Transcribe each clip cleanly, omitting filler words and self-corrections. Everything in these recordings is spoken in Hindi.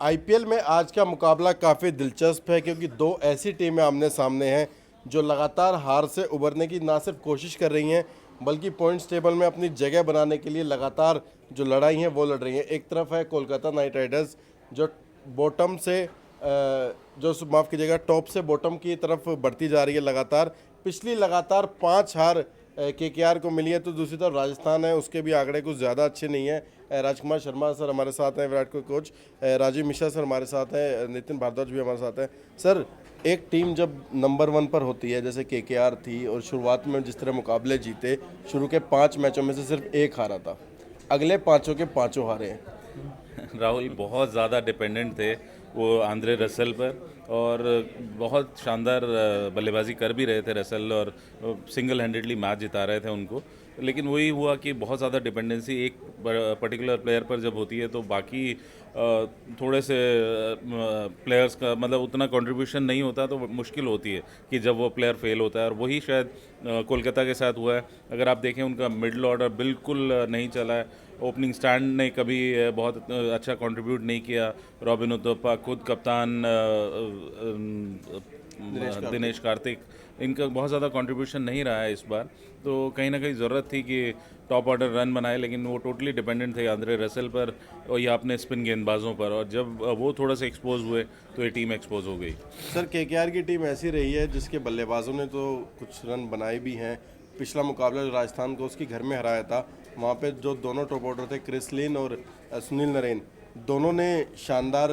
आईपीएल में आज का मुकाबला काफ़ी दिलचस्प है क्योंकि दो ऐसी टीमें आमने सामने हैं जो लगातार हार से उबरने की ना सिर्फ कोशिश कर रही हैं बल्कि पॉइंट्स टेबल में अपनी जगह बनाने के लिए लगातार जो लड़ाई है वो लड़ रही हैं। एक तरफ है कोलकाता नाइट राइडर्स जो बॉटम से जो माफ़ कीजिएगा टॉप से बॉटम की तरफ बढ़ती जा रही है लगातार। पिछली लगातार 5 हार केकेआर को मिली है, तो दूसरी तरफ राजस्थान है उसके भी आंकड़े कुछ ज़्यादा अच्छे नहीं है। राजकुमार शर्मा सर हमारे साथ हैं, विराट कोहली कोच राजीव मिश्रा सर हमारे साथ हैं, नितिन भारद्वाज भी हमारे साथ हैं। सर, एक टीम जब नंबर 1 पर होती है जैसे केकेआर थी और शुरुआत में जिस तरह मुकाबले जीते, शुरू के 5 मैचों में से सिर्फ 1 हारा था, अगले 5 के 5 हारे हैं। राहुल बहुत ज़्यादा डिपेंडेंट थे वो आंद्रे रसेल पर, और बहुत शानदार बल्लेबाजी कर भी रहे थे रसेल, और सिंगल हैंडेडली मैच जिता रहे थे उनको। लेकिन वही हुआ कि बहुत ज़्यादा डिपेंडेंसी एक पर्टिकुलर प्लेयर पर जब होती है तो बाकी थोड़े से प्लेयर्स का मतलब उतना कंट्रीब्यूशन नहीं होता, तो मुश्किल होती है कि जब वो प्लेयर फेल होता है, और वही शायद कोलकाता के साथ हुआ है। अगर आप देखें उनका मिडल ऑर्डर बिल्कुल नहीं चला है, ओपनिंग स्टैंड ने कभी बहुत अच्छा कंट्रीब्यूट नहीं किया। रॉबिन उथप्पा, खुद कप्तान दिनेश कार्तिक, इनका बहुत ज़्यादा कंट्रीब्यूशन नहीं रहा है इस बार। तो कहीं ना कहीं ज़रूरत थी कि टॉप ऑर्डर रन बनाए, लेकिन वो टोटली डिपेंडेंट थे आंद्रे रसेल पर और या अपने स्पिन गेंदबाजों पर, और जब वो थोड़ा सा एक्सपोज हुए तो ये टीम एक्सपोज हो गई। सर, केकेआर की टीम ऐसी रही है जिसके बल्लेबाजों ने तो कुछ रन बनाए भी हैं। पिछला मुकाबला जो राजस्थान को उसकी घर में हराया था, वहाँ पे जो दोनों टॉप ऑर्डर थे क्रिस लिन और सुनील नरेन, दोनों ने शानदार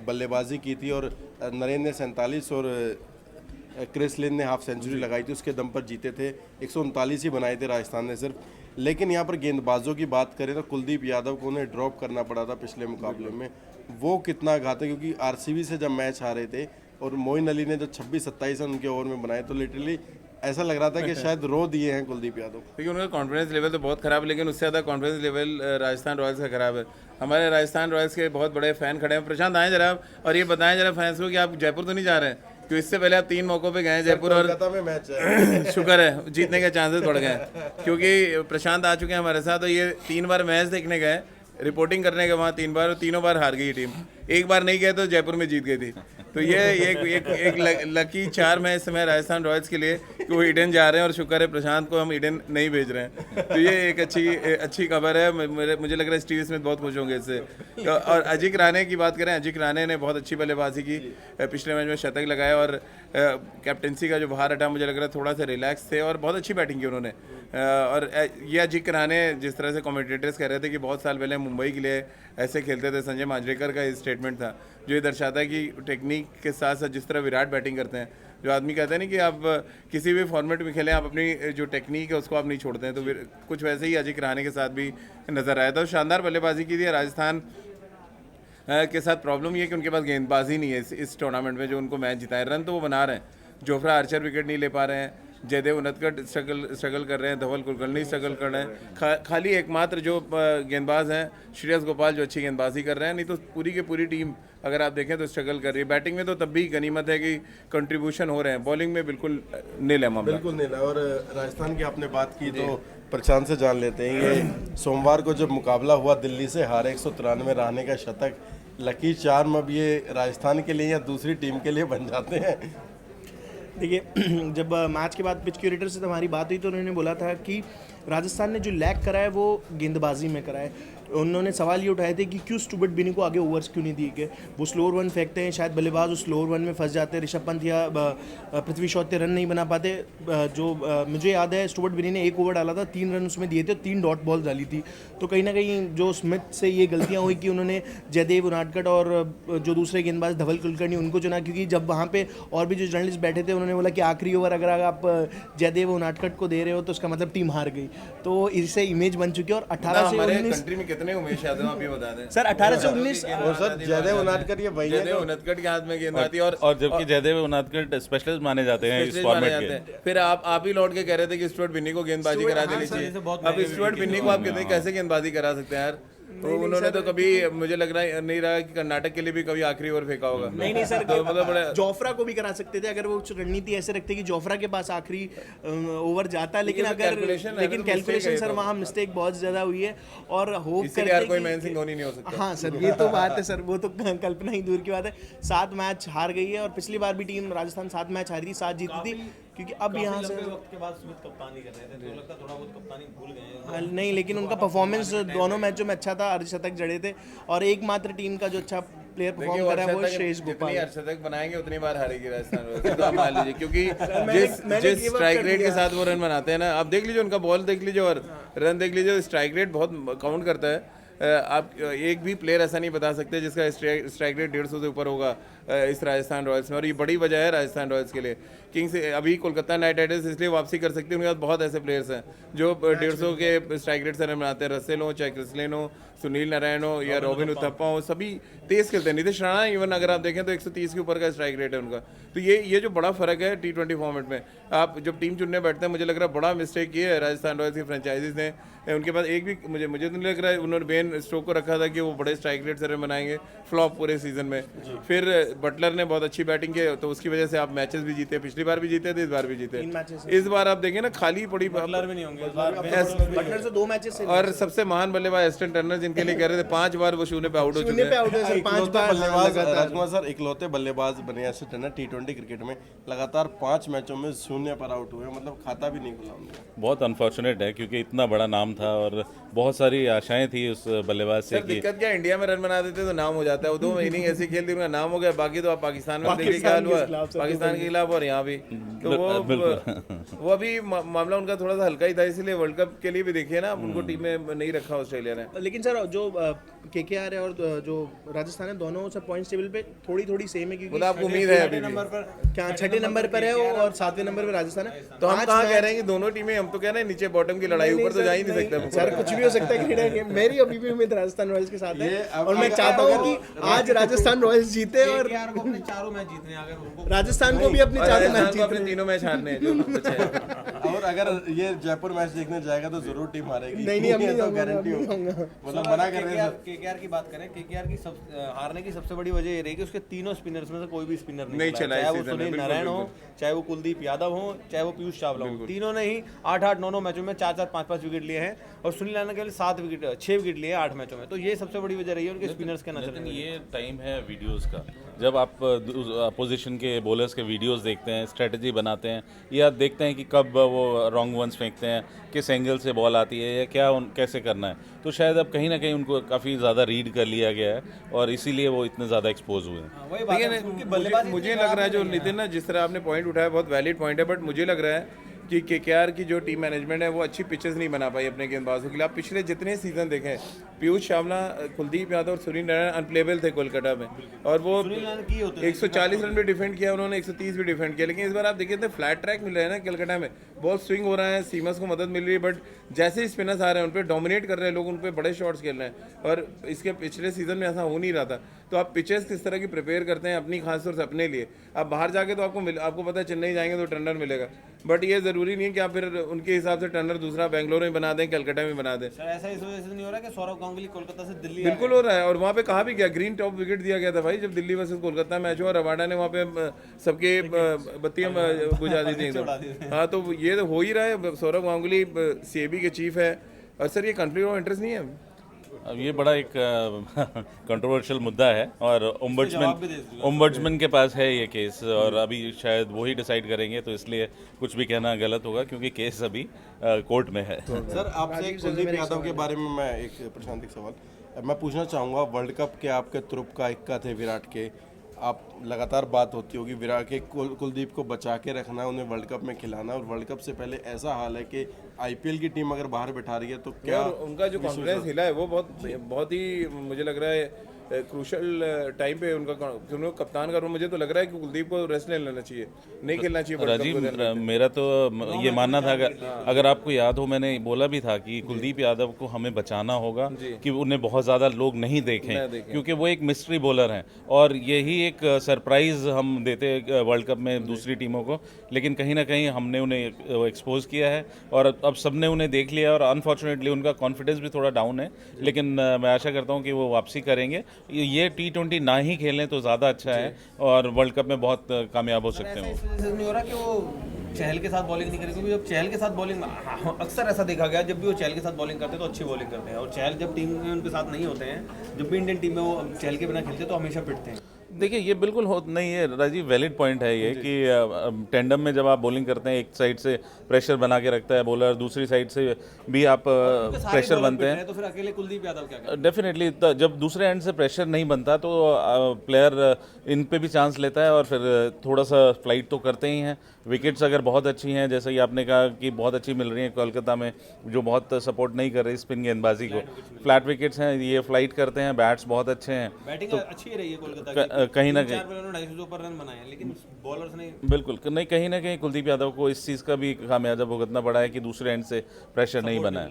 बल्लेबाजी की थी और नरेन ने 47 और क्रिस लिन ने हाफ सेंचुरी लगाई थी, उसके दम पर जीते थे। 139 ही बनाए थे राजस्थान ने सिर्फ। लेकिन यहाँ पर गेंदबाजों की बात करें तो कुलदीप यादव को उन्हें ड्रॉप करना पड़ा था पिछले मुकाबले में। वो कितना घातक, क्योंकि आरसीबी से जब मैच हारे थे और मोइन अली ने जो 26-27 रन उनके ओवर में बनाए, तो लिटरली ऐसा लग रहा था कि शायद रो दिए हैं कुलदीप यादव। क्योंकि उनका कॉन्फिडेंस लेवल तो बहुत ख़राब है, लेकिन उससे ज़्यादा कॉन्फिडेंस लेवल राजस्थान रॉयल्स का ख़राब है। हमारे राजस्थान रॉयल्स के बहुत बड़े फ़ैन खड़े हैं। प्रशांत, आएँ जरा आप और ये बताएं जरा फैंस को कि आप जयपुर तो नहीं जा रहे हैं, क्योंकि इससे पहले आप 3 मौक़ों पे गए हैं जयपुर, और कोलकाता में मैच है। शुक्र है जीतने के चांसेस बढ़ गए हैं, क्योंकि प्रशांत आ चुके हैं हमारे साथ, और ये 3 बार मैच देखने गए, रिपोर्टिंग करने के वहाँ 3 बार, और तीनों बार हार गई टीम। एक बार नहीं गए तो जयपुर में जीत गई थी। तो ये एक लकी 4 मैच समय राजस्थान रॉयल्स के लिए कि वो ईडन जा रहे हैं, और शुक्र है प्रशांत को हम ईडन नहीं भेज रहे हैं। तो ये एक अच्छी खबर है। मुझे लग रहा है स्टीव स्मिथ बहुत खुश होंगे इससे। तो और अजिंक्य रहाणे की बात करें, अजिंक्य रहाणे ने बहुत अच्छी बल्लेबाजी की, पिछले मैच में शतक लगाया, और कैप्टनसी का जो भार हटा, मुझे लग रहा है थोड़ा सा रिलैक्स थे, और बहुत अच्छी बैटिंग की उन्होंने। और ये अजिंक्य रहाणे, जिस तरह से कमेंटेटर्स कह रहे थे कि बहुत साल पहले मुंबई के लिए ऐसे खेलते थे, संजय मांजरेकर का स्टेटमेंट था, जो ये दर्शाता है कि टेक्निक के साथ साथ जिस तरह विराट बैटिंग करते हैं, जो आदमी कहते हैं ना कि आप किसी भी फॉर्मेट में खेलें, आप अपनी जो टेक्निक है उसको आप नहीं छोड़ते हैं, तो फिर कुछ वैसे ही अजिंक्य रहाणे के साथ भी नज़र आया था। शानदार बल्लेबाजी की थी। राजस्थान के साथ प्रॉब्लम ये है कि उनके पास गेंदबाजी नहीं है इस टूर्नामेंट में जो उनको मैच जिताए। रन तो वो बना रहे हैं, जोफ्रा आर्चर विकेट नहीं ले पा रहे हैं, जयदेव उनदकट स्ट्रगल कर रहे हैं, धवल कुलकर्णी स्ट्रगल कर रहे हैं। खाली एकमात्र जो गेंदबाज हैं श्रेयस गोपाल जो अच्छी गेंदबाजी कर रहे हैं, नहीं तो पूरी की पूरी टीम अगर आप देखें तो स्ट्रगल कर रही है। बैटिंग में तो तब भी गनीमत है कि कंट्रीब्यूशन हो रहे हैं, बॉलिंग में बिल्कुल नील है मामला। बिल्कुल नील है। और राजस्थान की आपने बात की तो प्रशांत से जान लेते हैं, ये सोमवार को जब मुकाबला हुआ दिल्ली से, हारे 193 रहाणे का शतक, लकी चार्म अब ये राजस्थान के लिए या दूसरी टीम के लिए बन जाते हैं? देखिए, जब मैच के बाद पिच क्यूरेटर से हमारी बात हुई तो उन्होंने बोला था कि राजस्थान ने जो लैग करा है वो गेंदबाजी में करा है। उन्होंने सवाल ये उठाए थे कि क्यों स्टुबर्ट बिनी को आगे ओवर्स क्यों नहीं दिए गए। वो स्लोअर वन फेंकते हैं, शायद बल्लेबाज उस स्लोअर वन में फंस जाते हैं, ऋषभ पंत या पृथ्वी शॉ रन नहीं बना पाते। मुझे याद है स्टुबर्ट बिनी ने 1 ओवर डाला था, 3 रन उसमें दिए थे, 3 डॉट बॉल डाली थी। तो कहीं ना कहीं जो स्मिथ से ये गलतियाँ हुई कि उन्होंने जयदेव उनादकट और जो दूसरे गेंदबाज धवल कुलकर्णी उनको चुना, क्योंकि जब वहाँ पे और भी जो जर्नलिस्ट बैठे थे उन्होंने बोला कि आखिरी ओवर अगर आप जयदेव उनादकट को दे रहे हो तो उसका मतलब टीम हार गई। तो इससे इमेज बन चुकी है। और 18 से 19 कंट्री में कितने उमेश यादव आप ये बता दें सर, 18 से 19 और सर जयदेव उनादकट ये वही है जयदेव उनदकट के हाथ में गेंद आती है, और जबकि जयदेव उनादकट स्पेशलिस्ट माने जाते हैं इस फॉर्मेट के। फिर आप ही लौट के कह रहे थे कि स्टुअर्ट बिन्नी को गेंदबाजी करा देनी चाहिए। अब स्टुअर्ट बिन्नी को आप कहते हैं कैसे गेंदबाजी करा सकते हैं यार? तो उन्होंने तो कभी मुझे लग रहा है नहीं रहा कि कर्नाटक के लिए भी कभी आखिरी ओवर फेंका होगा। नहीं सर, तो मतलब बड़ा जोफ्रा को भी करा सकते थे अगर वो रणनीति ऐसे रखते कि जोफ्रा के पास आखिरी ओवर जाता, लेकिन कैलकुलेशन सर वहाँ मिस्टेक बहुत ज्यादा हुई है और होप इसलिए यार कोई महेंद्र सिंह धोनी नहीं हो सकता। हाँ सर, ये तो बात है सर, वो तो कल्पना ही दूर की बात है। 7 मैच हार गई है और पिछली बार भी टीम राजस्थान 7 मैच हारी थी, 7 जीती थी, क्योंकि अब यहाँ से वक्त के बाद स्मिथ कप्तानी कर रहे थे तो लगता थोड़ा बहुत कप्तानी भूल गए हैं। नहीं, लेकिन उनका परफॉर्मेंस दोनों मैचों में अच्छा था, अर्धशतक जड़े थे और एकमात्र टीम का जो अच्छा प्लेयर परफॉर्म कर रहा है वो श्रेयस गोपाल। जितनी अर्धशतक बनाएंगे उतनी बार हारेगी राजस्थान रॉयल्स, तो आप मान लीजिए, क्योंकि जिस give up स्ट्राइक कर रेट दिया। के साथ वो रन बनाते हैं ना, आप देख लीजिए उनका बॉल देख लीजिए और रन देख लीजिए, स्ट्राइक रेट बहुत काउंट करता है। आप एक भी प्लेयर ऐसा नहीं बता सकते जिसका स्ट्राइक रेट 150 से ऊपर होगा इस राजस्थान रॉयल्स में, और ये बड़ी वजह है राजस्थान रॉयल्स के लिए। किंग्स अभी कोलकाता नाइट राइडर्स इसलिए वापसी कर सकती है, उनके पास बहुत ऐसे प्लेयर्स हैं जो 150 के स्ट्राइक रेट से रन बनाते हैं। रसेल हो, चाहे क्रिसलेन हो, सुनील नारायण हो या रॉबिन उथप्पा हो, सभी तेज खेलते हैं। नीतीश राणा इवन अगर आप देखें तो 130 के ऊपर का स्ट्राइक रेट है उनका। तो ये जो बड़ा फर्क है T20 फॉर्मेट में, आप जब टीम चुनने बैठते हैं, मुझे लग रहा है बड़ा मिस्टेक ये है राजस्थान रॉयल्स की फ्रेंचाइजीज ने। उनके पास एक भी मुझे तो नहीं लग रहा है, उन्होंने बेन स्टोक को रखा था कि वो बड़े स्ट्राइक रेट से रन बनाएंगे, फ्लॉप पूरे सीजन में। फिर बटलर ने बहुत अच्छी बैटिंग की तो उसकी वजह से आप मैचेस भी जीते, पिछली बार भी जीते थे, इस बार भी जीते। इस बार आप देखें ना खाली पड़ी बटलर भी नहीं होंगे इस बार। बटलर से 2 मैचेस से और सबसे महान बल्लेबाज एस्टन टर्नर, जिनके लिए कह रहे थे 5 बार वो शून्य पे आउट हो चुके शून्य पे हैं। आउट है सर, 5 इकलौते बार बल्लेबाज राजकुमार सर, इकलौते बल्लेबाज बने ऐसे टर्नर T20 क्रिकेट में, लगातार 5 मैचों में 0 पर आउट हुए, मतलब खाता भी नहीं खुला उनका। बहुत अनफॉर्चुनेट है क्योंकि इतना बड़ा नाम था और बहुत सारी आशाएं थी उस बल्लेबाज से सर कि दिक्कत क्या है, इंडिया में रन बना देते तो नाम हो जाता है। वो 2 इनिंग ऐसी खेल दी उनका नाम हो गया, बाकी तो आप पाकिस्तान में देखिए क्या हाल हुआ, पाकिस्तान के खिलाफ और यहाँ भी। तो वो अभी मामला उनका थोड़ा सा हल्का ही था, इसलिए वर्ल्ड कप के लिए भी देखिए ना, उनको टीम में नहीं रखा ऑस्ट्रेलिया ने। लेकिन सर जो KKR है और जो राजस्थान है, दोनों सर पॉइंट्स टेबल पे थोड़ी सेम है, क्योंकि मतलब आपको उम्मीद है अभी भी? क्या 6ठे नंबर पर है वो और 7वें नंबर पे राजस्थान है। तो हम कहाँ कह रहे हैं कि दोनों टीमें, हम तो कह रहे हैं नीचे बॉटम की लड़ाई, ऊपर तो जा ही नहीं सकते हम। सर कुछ भी हो सकता है क्रीडा, मेरी अभी भी उम्मीद राजस्थान रॉयल्स के साथ है और मैं चाहता हूँ कि आज राजस्थान रॉयल्स जीते और KKR को अपने चारों मैच जीतने हैं, अगर उनको राजस्थान को भी अपने चारों मैच राजस्थान को जीतने अपने 3 मैच हारने हैं जो बचे हैं। और अगर ये जयपुर मैच देखने जाएगा तो जरूर टीम हारेगी। नहीं, हम ये नहीं तो जाऊंगा, गारंटी मैं हो, नहीं जाऊंगा। मतलब मना कर रहे हैं। KKR की बात करें, KKR की हारने की सबसे बड़ी वजह ये रही कि उसके तीनों स्पिनर्स में से कोई भी स्पिनर नहीं चला इस चाहे वो सीजन में, सुनील बिल्कुल, नारायण हो, चाहे वो कुलदीप यादव हो, चाहे वो पीयूष चावला हो, तीनों ने ही 8-8, 9-9 मैचों में 4-4, 5-5 विकेट लिए हैं और सुनील नारायण केवल 6 विकेट लिए 8 मैचों में। तो ये सबसे बड़ी वजह रही है उनके स्पिनर्स के न लेकिन चलने की। ये टाइम है वीडियोस का, जब आप अपोजिशन के बॉलर्स के वीडियोस देखते हैं, स्ट्रेटजी बनाते हैं, या देखते हैं कि कब वो रॉन्ग वंस फेंकते हैं, किस एंगल से बॉल आती है या क्या कैसे करना है, तो शायद अब कहीं ना कहीं उनको काफ़ी ज़्यादा रीड कर लिया गया है और इसीलिए वो इतने ज़्यादा एक्सपोज हुए हैं। वही बात है, लेकिन उनकी बल्लेबाजी मुझे लग रहा है जो नितिन ना, जिस तरह आपने पॉइंट उठाया बहुत वैलिड पॉइंट है, बट मुझे लग रहा है कि KKR की जो टीम मैनेजमेंट है वो अच्छी पिचेस नहीं बना पाई अपने गेंदबाजों के लिए। आप पिछले जितने सीजन देखें, पीयूष चावला, कुलदीप यादव और सुनील नारायण अनप्लेबल थे कोलकाता में, और वो 140 रन भी डिफेंड किया उन्होंने, 130 भी डिफेंड किया। लेकिन इस बार आप देखिए तो फ्लैट ट्रैक मिल रहा है ना कोलकाता में, बहुत स्विंग हो रहा है, सीमस को मदद मिल रही है, बट जैसे ही स्पिनर्स आ रहे हैं उन पर डोमिनेट कर रहे हैं लोग, उन पर बड़े शॉट्स खेल रहे हैं, और इसके पिछले सीजन में ऐसा हो नहीं रहा था। तो आप पिचेस किस तरह की प्रिपेयर करते हैं अपनी खासतौर से अपने लिए। आप बाहर जाके तो आपको पता है चेन्नई जाएंगे तो टर्नर मिलेगा, बट ये ज़रूरी नहीं है कि आप फिर उनके हिसाब से टर्नर दूसरा बेंगलोर में बना दें, कलकत्ता में बना दें। सर ऐसा इस वजह से नहीं हो रहा कि सौरव गांगुली कोलकाता से दिल्ली बिल्कुल हो रहा है, और वहाँ पे कहा भी गया, ग्रीन टॉप विकेट दिया गया था भाई जब दिल्ली वर्सेस कोलकाता मैच हुआ, रबाडा ने वहाँ पे सबके बत्तियाँ बुझा दी थी एकदम। हाँ, तो ये तो हो ही रहा है। सौरव गांगुली CAB के चीफ है, और सर ये कॉन्फ्लिक्ट ऑफ इंटरेस्ट नहीं है? अब ये बड़ा एक कंट्रोवर्शियल मुद्दा है और ओम्बड्समैन के पास है ये केस, और अभी शायद वही डिसाइड करेंगे, तो इसलिए कुछ भी कहना गलत होगा क्योंकि केस अभी कोर्ट में है। सर आपसे कुलदीप यादव के बारे में मैं एक प्रशांत सवाल मैं पूछना चाहूँगा। वर्ल्ड कप के आपके तुरुप का इक्का थे विराट के, आप लगातार बात होती होगी विराट के, कुलदीप को बचा के रखना, उन्हें वर्ल्ड कप में खिलाना, और वर्ल्ड कप से पहले ऐसा हाल है कि IPL की टीम अगर बाहर बैठा रही है तो क्या उनका जो कॉन्फिडेंस हिला है वो बहुत ही मुझे लग रहा है क्रूशल टाइम पे उनको कप्तान का रोल, मुझे तो लग रहा है कि कुलदीप को रेस्ट ले लेना चाहिए, नहीं खेलना चाहिए वर्ल्ड कप को। राजीव, मेरा तो ये मानना था, अगर आपको याद हो मैंने बोला भी था कि कुलदीप यादव को हमें बचाना होगा कि उन्हें बहुत ज़्यादा लोग नहीं देखें, क्योंकि वो एक मिस्ट्री बॉलर हैं और यही एक सरप्राइज़ हम देते वर्ल्ड कप में दूसरी टीमों को, लेकिन कहीं ना कहीं हमने उन्हें एक्सपोज किया है और अब सबने उन्हें देख लिया और अनफॉर्चुनेटली उनका कॉन्फिडेंस भी थोड़ा डाउन है, लेकिन मैं आशा करता हूं कि वो वापसी करेंगे। ये T20 ना ही खेलें तो ज़्यादा अच्छा है और वर्ल्ड कप में बहुत कामयाब हो सकते हैं वो। ऐसा नहीं हो रहा कि वो चहल के साथ बॉलिंग नहीं करेंगे, क्योंकि जब चहल के साथ बॉलिंग, अक्सर ऐसा देखा गया जब भी वो चहल के साथ बॉलिंग करते हैं तो अच्छी बॉलिंग करते हैं, और चहल जब टीम में उनके साथ नहीं होते हैं, जब भी इंडियन टीम में वो चहल के बिना खेलते हैं तो हमेशा पिटते हैं। देखिए ये बिल्कुल हो नहीं है राजीव, वैलिड पॉइंट है ये कि टेंडम में जब आप बॉलिंग करते हैं, एक साइड से प्रेशर बना के रखता है बॉलर, दूसरी साइड से भी आप प्रेशर बनते हैं, तो फिर अकेले कुलदीप यादव क्या करें? डेफिनेटली जब दूसरे एंड से प्रेशर नहीं बनता तो प्लेयर इन पे भी चांस लेता है और फिर थोड़ा सा फ्लाइट तो करते ही हैं। विकेट्स अगर बहुत अच्छी हैं, जैसे कि आपने कहा कि बहुत अच्छी मिल रही हैं कोलकाता में, जो बहुत सपोर्ट नहीं कर रही स्पिन गेंदबाजी को, फ्लैट विकेट्स हैं, ये फ्लाइट करते हैं, बैट्स बहुत अच्छे हैं, बैटिंग अच्छी रही है कोलकाता की, कहीं ना कहीं 250 से ऊपर रन बनाए हैं, लेकिन बॉलर्स ने बिल्कुल नहीं, कहीं ना कहीं कुलदीप यादव को इस चीज़ का भी खामियाजा भुगतना पड़ा है कि दूसरे एंड से प्रेशर नहीं बना है।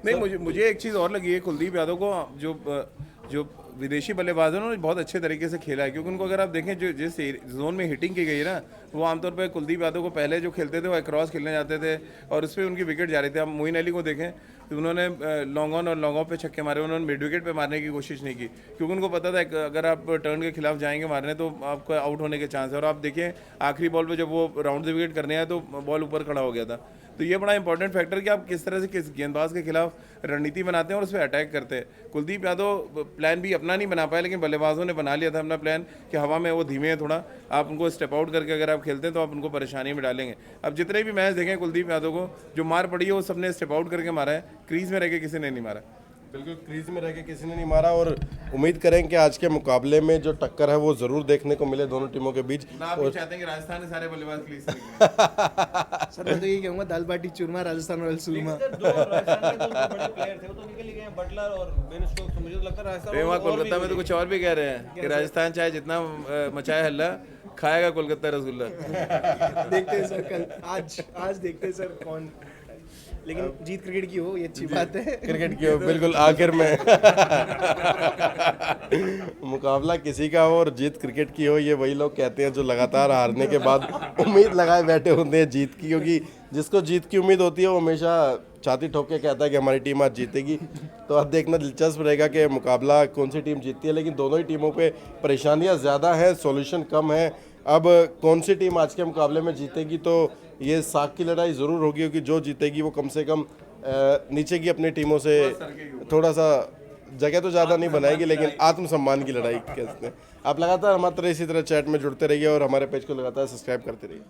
नहीं, मुझे एक चीज़ और लगी है कुलदीप यादव को, जो विदेशी बल्लेबाज हैं उन्होंने बहुत अच्छे तरीके से खेला है, क्योंकि उनको अगर आप देखें जो जिस जोन में हिटिंग की गई है ना, वो आमतौर पर कुलदीप यादव को पहले जो खेलते थे वो अक्रॉस खेलने जाते थे और उस पर उनकी विकेट जा रही थी। आप मोइन अली को देखें तो उन्होंने लॉन्ग ऑन और लॉन्ग ऑफ पे छक्के मारे, उन्होंने मिड विकेट पे मारने की कोशिश नहीं की, क्योंकि उनको पता था अगर आप टर्न के खिलाफ जाएंगे मारने तो आपको आउट होने के चांस है। और आप देखिए आखिरी बॉल पे जब वो राउंड द विकेट करने आए तो बॉल ऊपर खड़ा हो गया था। तो ये बड़ा इंपॉर्टेंट फैक्टर कि आप किस तरह से किस गेंदबाज के खिलाफ रणनीति बनाते हैं और उस पर अटैक करते हैं। कुलदीप यादव प्लान भी अपना नहीं बना पाए, लेकिन बल्लेबाजों ने बना लिया था अपना प्लान कि हवा में वो धीमे हैं थोड़ा, आप उनको स्टेप आउट करके अगर आप खेलते हैं तो आप उनको परेशानी में डालेंगे। अब जितने भी मैच देखें कुलदीप यादव को जो मार पड़ी है वो सबने स्टेप आउट करके मारा है, क्रीज में रह के किसी ने नहीं मारा। बिल्कुल क्रीज में रह के किसी ने नहीं मारा और उम्मीद करें कि आज के मुकाबले में जो टक्कर है वो ज़रूर देखने को मिले दोनों टीमों के बीच। आप भी चाहते हैं कि राजस्थान के सारे बल्लेबाज क्रीज से निकलें। सर मैं तो ये कहूँगा दाल बाटी चूरमा, राजस्थान रॉयल्स चूरमा। दो राजस्थान के दो बड़े प्लेयर थे वो तो निकल ही गए, बटलर और बेन स्टोक्स, तो मुझे तो लगता है राजस्थान वहाँ कोलकाता में तो कुछ और भी कह रहे हैं कि राजस्थान चाहे जितना मचाए हल्ला, खाएगा कोलकाता रसगुल्ला। देखते हैं सर कल, आज देखते हैं सर कौन, लेकिन जीत क्रिकेट की हो ये अच्छी बात है। क्रिकेट की हो बिल्कुल आखिर में मुकाबला किसी का हो और जीत क्रिकेट की हो, ये वही लोग कहते हैं जो लगातार हारने के बाद उम्मीद लगाए बैठे होते हैं जीत की, क्योंकि जिसको जीत की उम्मीद होती है वो हमेशा छाती ठोक के कहता है कि हमारी टीम आज जीतेगी। तो अब देखना दिलचस्प रहेगा कि मुकाबला कौन सी टीम जीतती है, लेकिन दोनों ही टीमों पे परेशानियां ज़्यादा हैं, सॉल्यूशन कम है। अब कौन सी टीम आज के मुकाबले में जीतेगी तो ये साख की लड़ाई ज़रूर होगी, क्योंकि जो जीतेगी वो कम से कम नीचे की अपनी टीमों से थोड़ा सा जगह तो ज़्यादा नहीं बनाएगी, लेकिन आत्मसम्मान की लड़ाई कहते हैं। आप लगातार हमारे तरह इसी तरह चैट में जुड़ते रहिए और हमारे पेज को लगातार सब्सक्राइब करते रहिए।